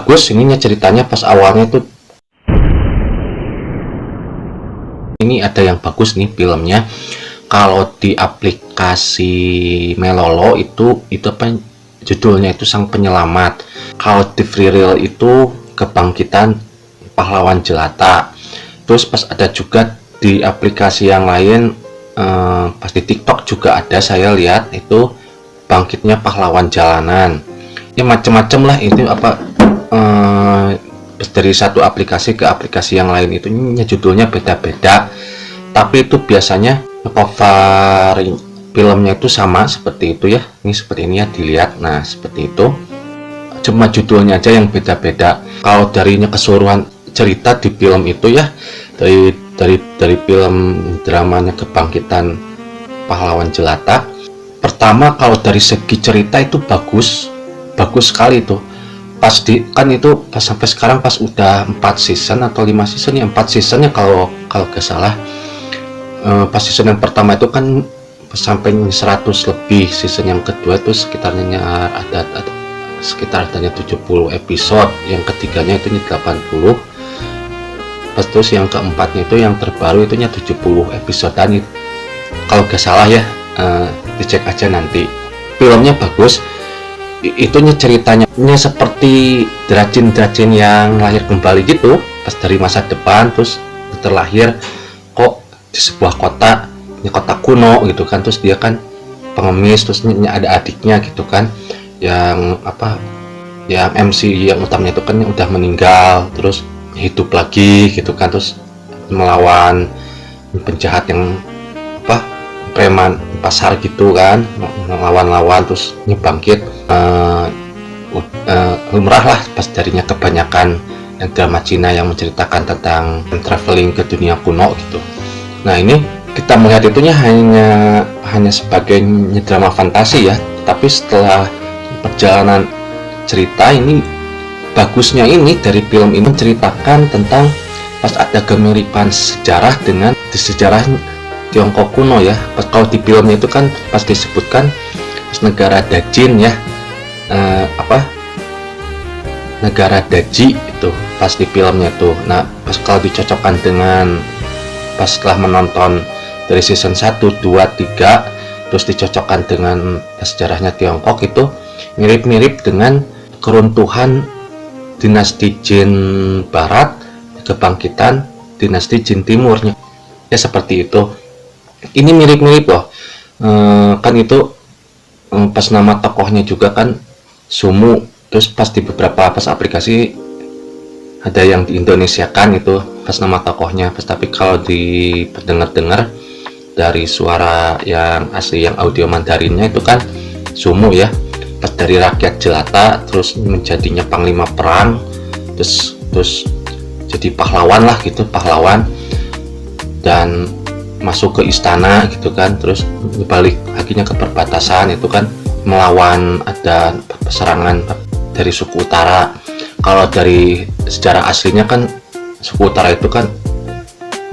bagus ininya ceritanya pas awalnya tuh. Ini ada yang bagus nih filmnya. Kalau di aplikasi Melolo itu apa judulnya itu Sang Penyelamat. Kalau di Free Real itu Kebangkitan Pahlawan Jelata. Terus pas ada juga di aplikasi yang lain, pas di TikTok juga ada saya lihat itu Bangkitnya Pahlawan Jalanan. Ya macam-macam lah itu apa, dari satu aplikasi ke aplikasi yang lain itu judulnya beda-beda, tapi itu biasanya cover filmnya itu sama seperti itu ya. Ini seperti ini ya, dilihat. Nah seperti itu, cuma judulnya aja yang beda-beda. Kalau darinya keseluruhan cerita di film itu ya, dari film dramanya Kebangkitan Pahlawan Jelata, pertama kalau dari segi cerita itu bagus sekali itu. Pas kan itu pas sampai sekarang pas udah 4 season atau 5 season ya, 4 season ya kalau gak salah. Pas season yang pertama itu kan sampai 100 lebih, season yang kedua itu sekitarnya ada sekitar 70 episode, yang ketiganya itu 80, pas terus yang keempatnya itu yang terbaru itunya 70 episode dan kalau gak salah ya, dicek aja nanti. Filmnya bagus, itunya ceritanya seperti Dracin yang lahir kembali gitu, pas dari masa depan terus terlahir kok di sebuah kota kuno gitu kan. Terus dia kan pengemis, terus ada adiknya gitu kan, yang apa, yang MC yang utamanya itu kan udah meninggal, terus hidup lagi gitu kan, terus melawan penjahat yang apa, preman pasar gitu kan, lawan terus bangkit. Lumrah lah pas darinya kebanyakan drama Cina yang menceritakan tentang traveling ke dunia kuno gitu. Nah ini kita melihat itunya hanya sebagai drama fantasi ya, tapi setelah perjalanan cerita ini, bagusnya ini dari film ini menceritakan tentang pas ada kemiripan sejarah dengan sejarah Tiongkok kuno ya. Pas kalau di filmnya itu kan pas disebutkan pas negara Dajin ya, negara Daji itu pas di filmnya tuh. Nah pas kalau dicocokkan dengan pas setelah menonton dari season 1, 2, 3 terus dicocokkan dengan sejarahnya Tiongkok, itu mirip-mirip dengan keruntuhan dinasti Jin Barat, kebangkitan dinasti Jin Timurnya ya, seperti itu. Ini mirip-mirip loh. Kan itu pas nama tokohnya juga kan Sumu, terus pas di beberapa pas aplikasi ada yang di Indonesia kan itu pas nama tokohnya pas, tapi kalau di dengar dari suara yang asli yang audio Mandarinnya itu kan Sumu ya, pas dari rakyat jelata terus menjadinya panglima perang, terus jadi pahlawan lah gitu, pahlawan, dan masuk ke istana gitu kan, terus balik akhirnya ke perbatasan itu kan melawan ada serangan dari suku utara. Kalau dari sejarah aslinya kan suku utara itu kan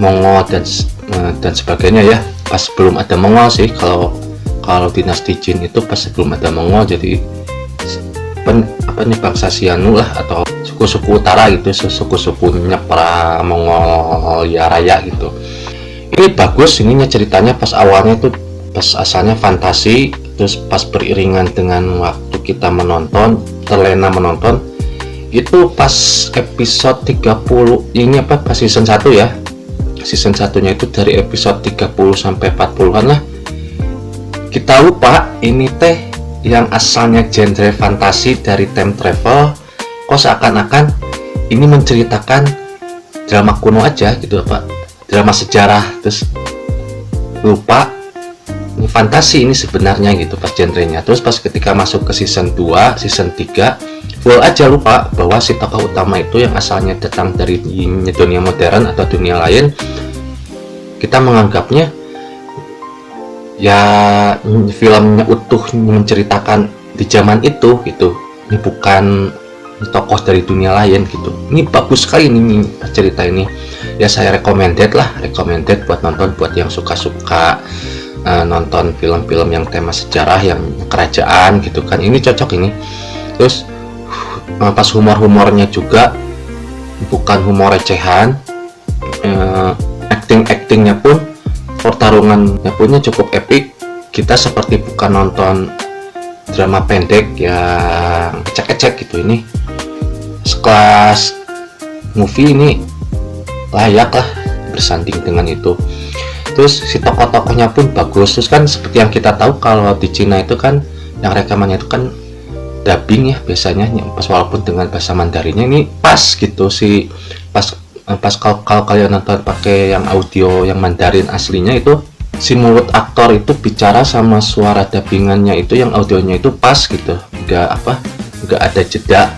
Mongol dan sebagainya ya, pas belum ada Mongol sih. Kalau dinasti Jin itu pas belum ada Mongol, jadi bangsa Xianu lah, atau suku-suku utara gitu, suku-sukunya para Mongolia Raya gitu. Ini bagus ininya ceritanya. Pas awalnya itu pas asalnya fantasi, terus pas beriringan dengan waktu kita menonton, terlena menonton itu pas episode 30 ini apa, pas season 1 ya, season 1-nya itu dari episode 30 sampai 40-an lah, kita lupa ini teh yang asalnya genre fantasi dari time travel, kok seakan-akan ini menceritakan drama kuno aja gitu, apa drama sejarah, terus lupa ini fantasi ini sebenarnya gitu pas genrenya. Terus pas ketika masuk ke season 2, season 3 full aja lupa bahwa si tokoh utama itu yang asalnya datang dari dunia modern atau dunia lain, kita menganggapnya ya filmnya utuh menceritakan di zaman itu gitu, ini bukan tokoh dari dunia lain gitu. Ini bagus sekali ini cerita ini ya, saya recommended buat nonton, buat yang suka-suka nonton film-film yang tema sejarah, yang kerajaan gitu kan, ini cocok ini. Terus pas humornya juga bukan humor recehan, actingnya pun, pertarungannya punya cukup epic. Kita seperti bukan nonton drama pendek yang ecek-ecek gitu. Ini sekelas movie, ini layak lah bersanding dengan itu. Terus si tokoh-tokohnya pun bagus. Terus kan seperti yang kita tahu kalau di Cina itu kan yang rekamannya itu kan dubbing ya biasanya, pas walaupun dengan bahasa Mandarinnya ini pas gitu sih. Pas kalau kalian nonton pakai yang audio yang Mandarin aslinya itu, si mulut aktor itu bicara sama suara dubbingannya itu yang audionya itu pas gitu, nggak ada jeda.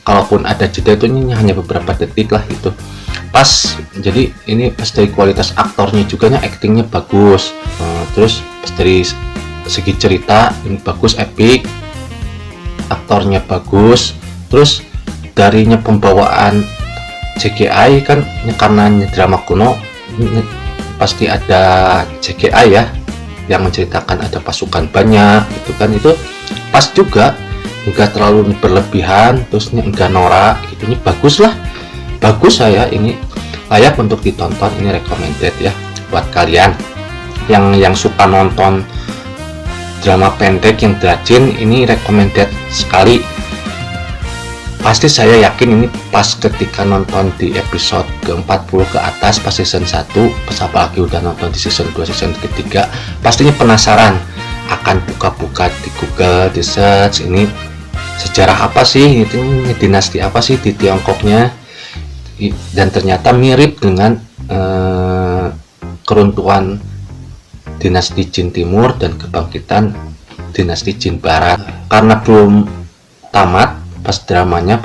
Kalaupun ada jeda itu hanya beberapa detik lah gitu, pas. Jadi ini pas dari kualitas aktornya juga, actingnya bagus. Terus pas dari segi cerita ini bagus, epic, aktornya bagus. Terus darinya pembawaan CGI kan, karena drama kuno pasti ada CGI ya, yang menceritakan ada pasukan banyak gitu kan, itu pas juga, enggak terlalu berlebihan, terus enggak norak gitu. Ini bagus lah, bagus. Saya ini layak untuk ditonton, ini recommended ya buat kalian yang suka nonton drama pendek yang rajin, ini recommended sekali. Pasti saya yakin ini pas ketika nonton di episode ke-40 ke atas pas season 1, pas apalagi udah nonton di season 2, season ketiga, pastinya penasaran, akan buka-buka di Google, di search, ini sejarah apa sih, ini dinasti apa sih di Tiongkoknya. Dan ternyata mirip dengan keruntuhan dinasti Jin Timur dan kebangkitan dinasti Jin Barat. Karena belum tamat pas dramanya,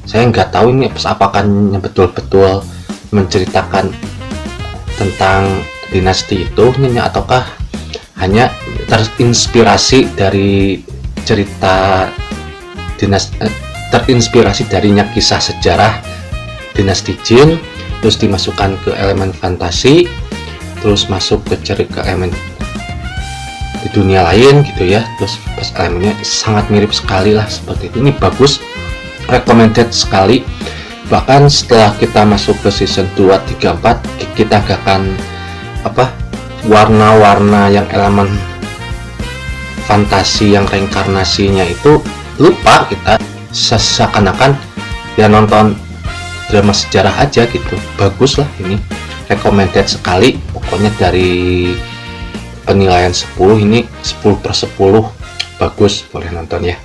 saya nggak tahu ini apakah betul-betul menceritakan tentang dinasti itu ataukah hanya terinspirasi dari cerita terinspirasi darinya kisah sejarah dinasti Jin, terus dimasukkan ke elemen fantasi, terus masuk ke elemen di dunia lain gitu ya. Terus pas elemennya sangat mirip sekali lah seperti itu. Ini bagus, recommended sekali. Bahkan setelah kita masuk ke season 2, 3, 4, kita gak akan warna-warna yang elemen fantasi yang reinkarnasinya itu lupa kita, seakan-akan ya nonton drama sejarah aja gitu. Bagus lah, ini recommended sekali. Pokoknya dari penilaian 10, ini 10/10, bagus, boleh nonton ya.